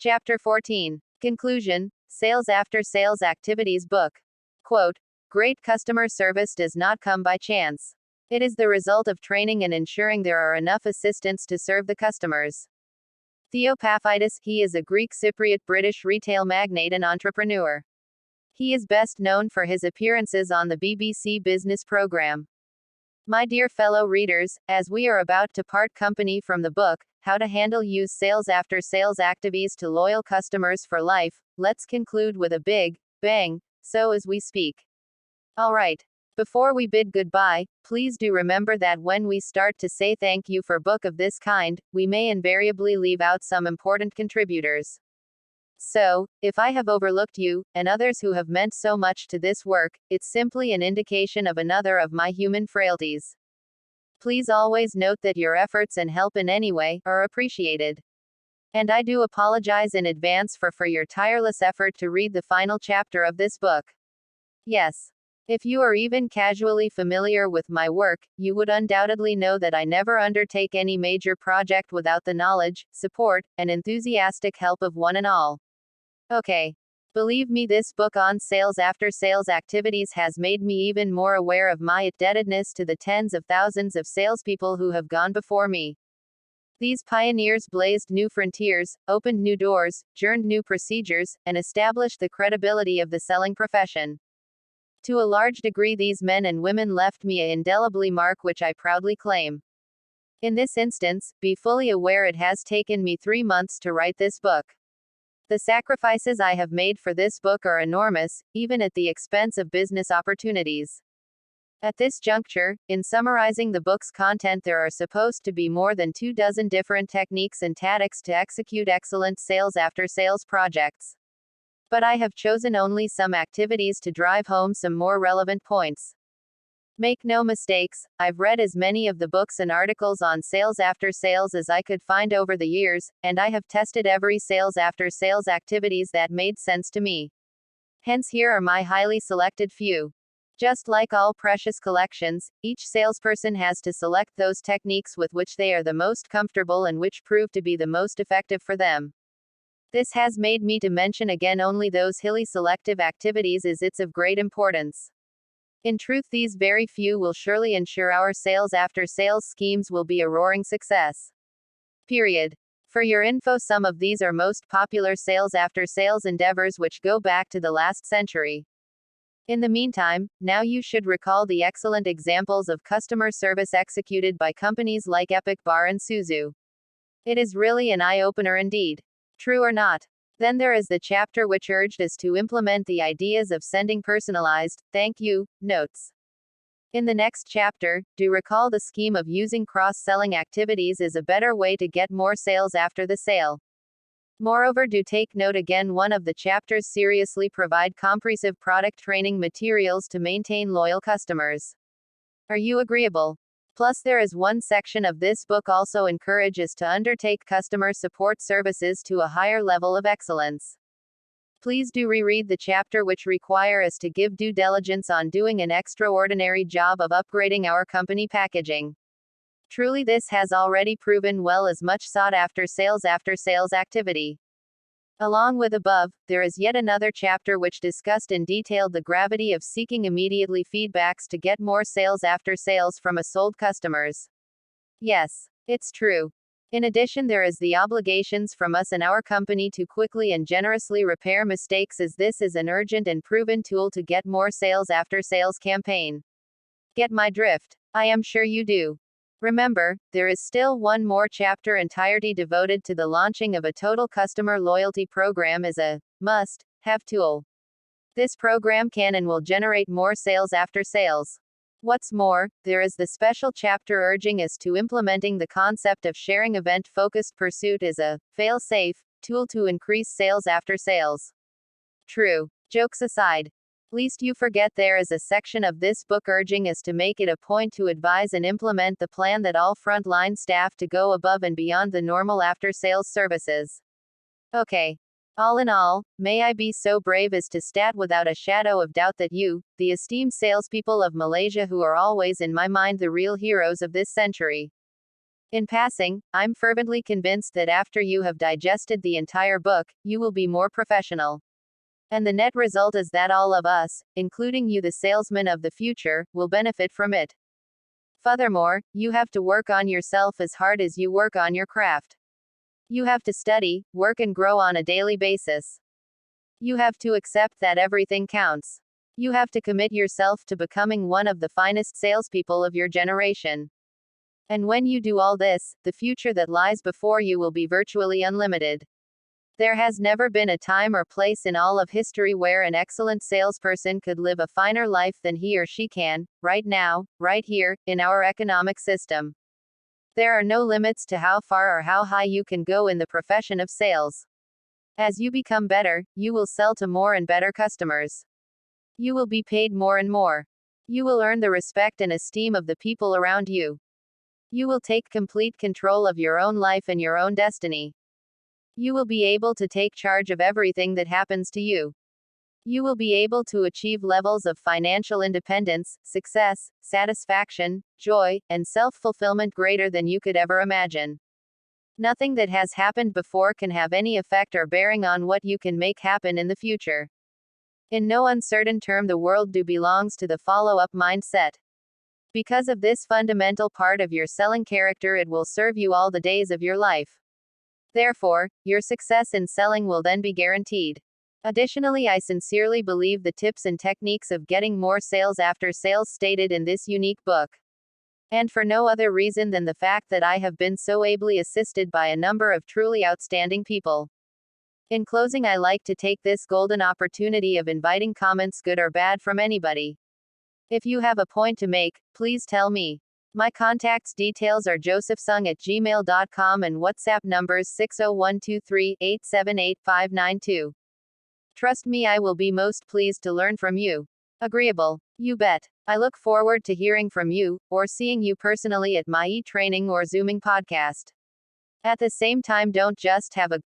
Chapter 14. Conclusion. Sales After Sales Activities Book. Quote, great customer service does not come by chance. It is the result of training and ensuring there are enough assistants to serve the customers. Theo Paphitis, he is a Greek Cypriot British retail magnate and entrepreneur. He is best known for his appearances on the BBC Business Programme. My dear fellow readers, as we are about to part company from the book, How to Handle Use Sales After Sales Activities to Loyal Customers for Life, let's conclude with a big bang, so as we speak. Alright. Before we bid goodbye, please do remember that when we start to say thank you for book of this kind, we may invariably leave out some important contributors. So, if I have overlooked you, and others who have meant so much to this work, it's simply an indication of another of my human frailties. Please always note that your efforts and help in any way are appreciated. And I do apologize in advance for your tireless effort to read the final chapter of this book. Yes. If you are even casually familiar with my work, you would undoubtedly know that I never undertake any major project without the knowledge, support, and enthusiastic help of one and all. Okay. Believe me, this book on sales after sales activities has made me even more aware of my indebtedness to the tens of thousands of salespeople who have gone before me. These pioneers blazed new frontiers, opened new doors, journeyed new procedures, and established the credibility of the selling profession. To a large degree, these men and women left me an indelibly mark which I proudly claim. In this instance, be fully aware it has taken me 3 months to write this book. The sacrifices I have made for this book are enormous, even at the expense of business opportunities. At this juncture, in summarizing the book's content, there are supposed to be more than 24 different techniques and tactics to execute excellent sales after sales projects. But I have chosen only some activities to drive home some more relevant points. Make no mistakes, I've read as many of the books and articles on sales after sales as I could find over the years, and I have tested every sales after sales activities that made sense to me. Hence here are my highly selected few. Just like all precious collections, each salesperson has to select those techniques with which they are the most comfortable and which prove to be the most effective for them. This has made me to mention again only those highly selective activities as it's of great importance. In truth, these very few will surely ensure our sales after sales schemes will be a roaring success. Period. For your info, some of these are most popular sales after sales endeavors which go back to the last century. In the meantime, now you should recall the excellent examples of customer service executed by companies like Epic Bar and Suzu. It is really an eye-opener indeed. True or not? Then there is the chapter which urged us to implement the ideas of sending personalized, thank you, notes. In the next chapter, do recall the scheme of using cross-selling activities is a better way to get more sales after the sale. Moreover, do take note again, one of the chapters seriously provide comprehensive product training materials to maintain loyal customers. Are you agreeable? Plus, there is one section of this book also encourages to undertake customer support services to a higher level of excellence. Please do reread the chapter which require us to give due diligence on doing an extraordinary job of upgrading our company packaging. Truly, this has already proven well as much sought after sales activity. Along with above, there is yet another chapter which discussed in detail the gravity of seeking immediately feedbacks to get more sales after sales from a sold customers. Yes, it's true. In addition, there is the obligations from us and our company to quickly and generously repair mistakes, as this is an urgent and proven tool to get more sales after sales campaign. Get my drift? I am sure you do. Remember, there is still one more chapter entirely devoted to the launching of a total customer loyalty program as a must-have tool. This program can and will generate more sales after sales. What's more, there is the special chapter urging us to implementing the concept of sharing event-focused pursuit as a fail-safe tool to increase sales after sales. True. Jokes aside, lest you forget, there is a section of this book urging us to make it a point to advise and implement the plan that all frontline staff to go above and beyond the normal after-sales services. Okay. All in all, may I be so brave as to state without a shadow of doubt that you, the esteemed salespeople of Malaysia, who are always in my mind the real heroes of this century, In passing, I'm fervently convinced that after you have digested the entire book, you will be more professional. And the net result is that all of us, including you, the salesman of the future, will benefit from it. Furthermore, you have to work on yourself as hard as you work on your craft. You have to study, work, and grow on a daily basis. You have to accept that everything counts. You have to commit yourself to becoming one of the finest salespeople of your generation. And when you do all this, the future that lies before you will be virtually unlimited. There has never been a time or place in all of history where an excellent salesperson could live a finer life than he or she can, right now, right here, in our economic system. There are no limits to how far or how high you can go in the profession of sales. As you become better, you will sell to more and better customers. You will be paid more and more. You will earn the respect and esteem of the people around you. You will take complete control of your own life and your own destiny. You will be able to take charge of everything that happens to you. You will be able to achieve levels of financial independence, success, satisfaction, joy, and self-fulfillment greater than you could ever imagine. Nothing that has happened before can have any effect or bearing on what you can make happen in the future. In no uncertain term, the world belongs to the follow-up mindset. Because of this fundamental part of your selling character, it will serve you all the days of your life. Therefore, your success in selling will then be guaranteed. Additionally, I sincerely believe the tips and techniques of getting more sales after sales stated in this unique book. And for no other reason than the fact that I have been so ably assisted by a number of truly outstanding people. In closing, I like to take this golden opportunity of inviting comments, good or bad, from anybody. If you have a point to make, please tell me. My contacts details are josephsung@gmail.com and WhatsApp numbers 60123-878-592. Trust me, I will be most pleased to learn from you. Agreeable. You bet. I look forward to hearing from you, or seeing you personally at my e-training or Zooming podcast. At the same time, don't just have a